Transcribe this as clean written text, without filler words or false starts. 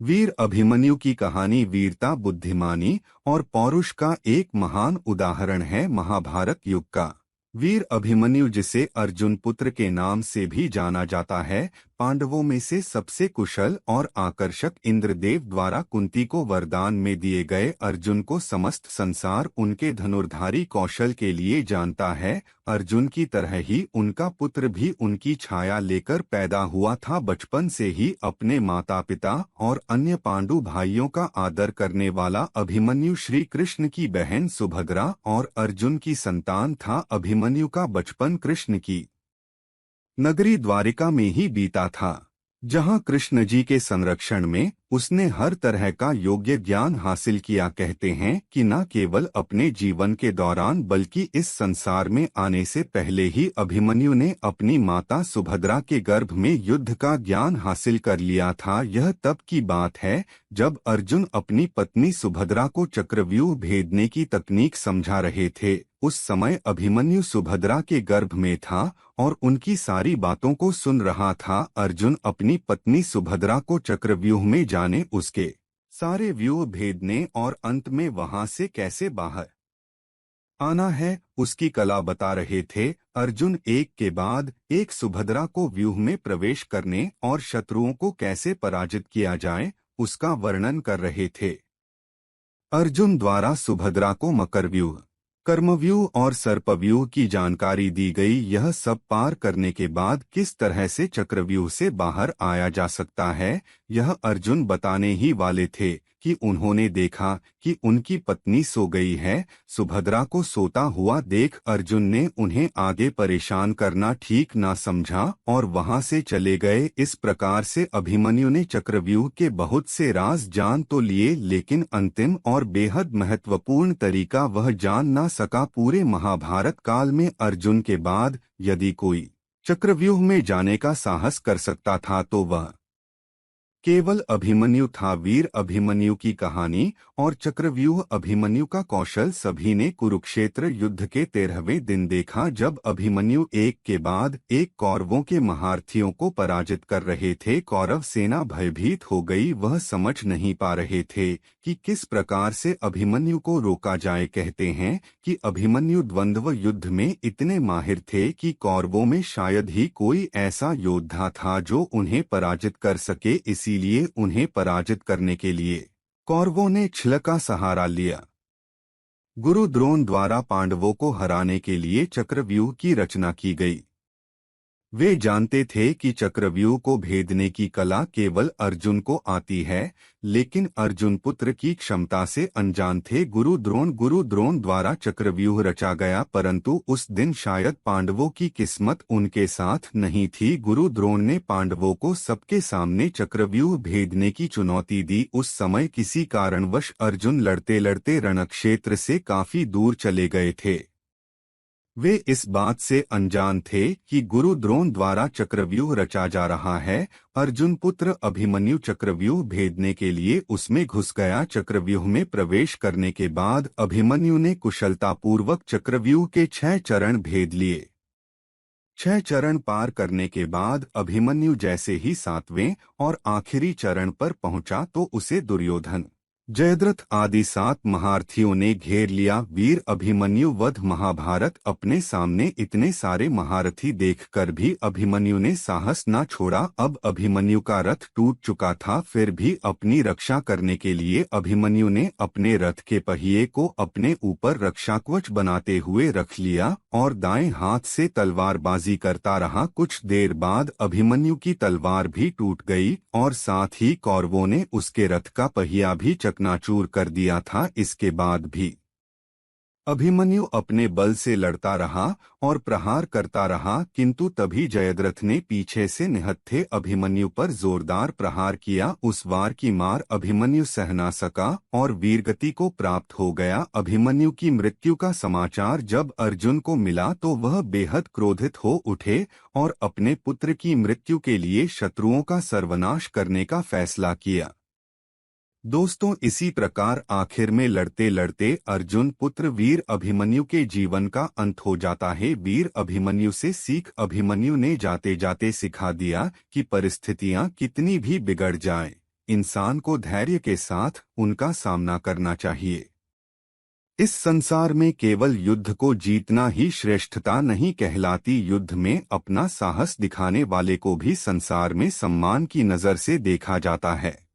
वीर अभिमन्यु की कहानी वीरता, बुद्धिमानी और पौरुष का एक महान उदाहरण है। महाभारत युग का वीर अभिमन्यु, जिसे अर्जुन पुत्र के नाम से भी जाना जाता है, पांडवों में से सबसे कुशल और आकर्षक इंद्रदेव द्वारा कुंती को वरदान में दिए गए अर्जुन को समस्त संसार उनके धनुर्धारी कौशल के लिए जानता है। अर्जुन की तरह ही उनका पुत्र भी उनकी छाया लेकर पैदा हुआ था। बचपन से ही अपने माता पिता और अन्य पांडु भाइयों का आदर करने वाला अभिमन्यु श्री कृष्ण की बहन सुभद्रा और अर्जुन की संतान था। अभिमन्यु का बचपन कृष्ण की नगरी द्वारिका में ही बीता था, जहां कृष्ण जी के संरक्षण में उसने हर तरह का योग्य ज्ञान हासिल किया। कहते हैं कि न केवल अपने जीवन के दौरान बल्कि इस संसार में आने से पहले ही अभिमन्यु ने अपनी माता सुभद्रा के गर्भ में युद्ध का ज्ञान हासिल कर लिया था। यह तब की बात है जब अर्जुन अपनी पत्नी सुभद्रा को चक्रव्यूह भेदने की तकनीक समझा रहे थे। उस समय अभिमन्यु सुभद्रा के गर्भ में था और उनकी सारी बातों को सुन रहा था। अर्जुन अपनी पत्नी सुभद्रा को चक्रव्यूह में जाने, उसके सारे व्यूह भेदने और अंत में वहां से कैसे बाहर आना है, उसकी कला बता रहे थे। अर्जुन एक के बाद एक सुभद्रा को व्यूह में प्रवेश करने और शत्रुओं को कैसे पराजित किया जाए, उसका वर्णन कर रहे थे। अर्जुन द्वारा सुभद्रा को मकरव्यूह, कर्मव्यूह और सर्पव्यूह की जानकारी दी गई। यह सब पार करने के बाद किस तरह से चक्रव्यूह से बाहर आया जा सकता है, यह अर्जुन बताने ही वाले थे कि उन्होंने देखा कि उनकी पत्नी सो गई है। सुभद्रा को सोता हुआ देख अर्जुन ने उन्हें आगे परेशान करना ठीक ना समझा और वहां से चले गए। इस प्रकार से अभिमन्यु ने चक्रव्यूह के बहुत से राज जान तो लिए, लेकिन अंतिम और बेहद महत्वपूर्ण तरीका वह जान ना सका। पूरे महाभारत काल में अर्जुन के बाद यदि कोई चक्रव्यूह में जाने का साहस कर सकता था तो वह केवल अभिमन्यु था। वीर अभिमन्यु की कहानी और चक्रव्यूह अभिमन्यु का कौशल सभी ने कुरुक्षेत्र युद्ध के 13वें दिन देखा, जब अभिमन्यु एक के बाद एक कौरवों के महारथियों को पराजित कर रहे थे। कौरव सेना भयभीत हो गई, वह समझ नहीं पा रहे थे कि किस प्रकार से अभिमन्यु को रोका जाए। कहते हैं कि अभिमन्यु द्वंद्व युद्ध में इतने माहिर थे कि कौरवों में शायद ही कोई ऐसा योद्धा था जो उन्हें पराजित कर सके। इसीलिए उन्हें पराजित करने के लिए कौरवों ने छल का सहारा लिया। गुरु द्रोण द्वारा पांडवों को हराने के लिए चक्रव्यूह की रचना की गई। वे जानते थे कि चक्रव्यूह को भेदने की कला केवल अर्जुन को आती है, लेकिन अर्जुन पुत्र की क्षमता से अनजान थे गुरु द्रोण द्वारा चक्रव्यूह रचा गया, परंतु उस दिन शायद पांडवों की किस्मत उनके साथ नहीं थी। गुरु द्रोण ने पांडवों को सबके सामने चक्रव्यूह भेदने की चुनौती दी। उस समय किसी कारणवश अर्जुन लड़ते लड़ते रणक्षेत्र से काफी दूर चले गए थे। वे इस बात से अनजान थे कि गुरु द्रोण द्वारा चक्रव्यूह रचा जा रहा है। अर्जुन पुत्र अभिमन्यु चक्रव्यूह भेदने के लिए उसमें घुस गया। चक्रव्यूह में प्रवेश करने के बाद अभिमन्यु ने कुशलतापूर्वक चक्रव्यूह के 6 चरण भेद लिए। 6 चरण पार करने के बाद अभिमन्यु जैसे ही 7वें और आखिरी चरण पर पहुंचा तो उसे दुर्योधन, जयद्रथ आदि 7 महारथियों ने घेर लिया। वीर अभिमन्यु वध। महाभारत। अपने सामने इतने सारे महारथी देखकर भी अभिमन्यु ने साहस न छोड़ा। अब अभिमन्यु का रथ टूट चुका था, फिर भी अपनी रक्षा करने के लिए अभिमन्यु ने अपने रथ के पहिए को अपने ऊपर रक्षाकवच बनाते हुए रख लिया और दाएं हाथ से तलवारबाजी करता रहा। कुछ देर बाद अभिमन्यु की तलवार भी टूट गई और साथ ही कौरवों ने उसके रथ का पहिया भी चकनाचूर कर दिया था। इसके बाद भी अभिमन्यु अपने बल से लड़ता रहा और प्रहार करता रहा, किंतु तभी जयद्रथ ने पीछे से निहत्थे अभिमन्यु पर जोरदार प्रहार किया। उस वार की मार अभिमन्यु सह ना सका और वीरगति को प्राप्त हो गया। अभिमन्यु की मृत्यु का समाचार जब अर्जुन को मिला तो वह बेहद क्रोधित हो उठे और अपने पुत्र की मृत्यु के लिए शत्रुओं का सर्वनाश करने का फैसला किया। दोस्तों, इसी प्रकार आखिर में लड़ते लड़ते अर्जुन पुत्र वीर अभिमन्यु के जीवन का अंत हो जाता है। वीर अभिमन्यु से सीख अभिमन्यु ने जाते जाते सिखा दिया कि परिस्थितियां कितनी भी बिगड़ जाएं, इंसान को धैर्य के साथ उनका सामना करना चाहिए। इस संसार में केवल युद्ध को जीतना ही श्रेष्ठता नहीं कहलाती, युद्ध में अपना साहस दिखाने वाले को भी संसार में सम्मान की नजर से देखा जाता है।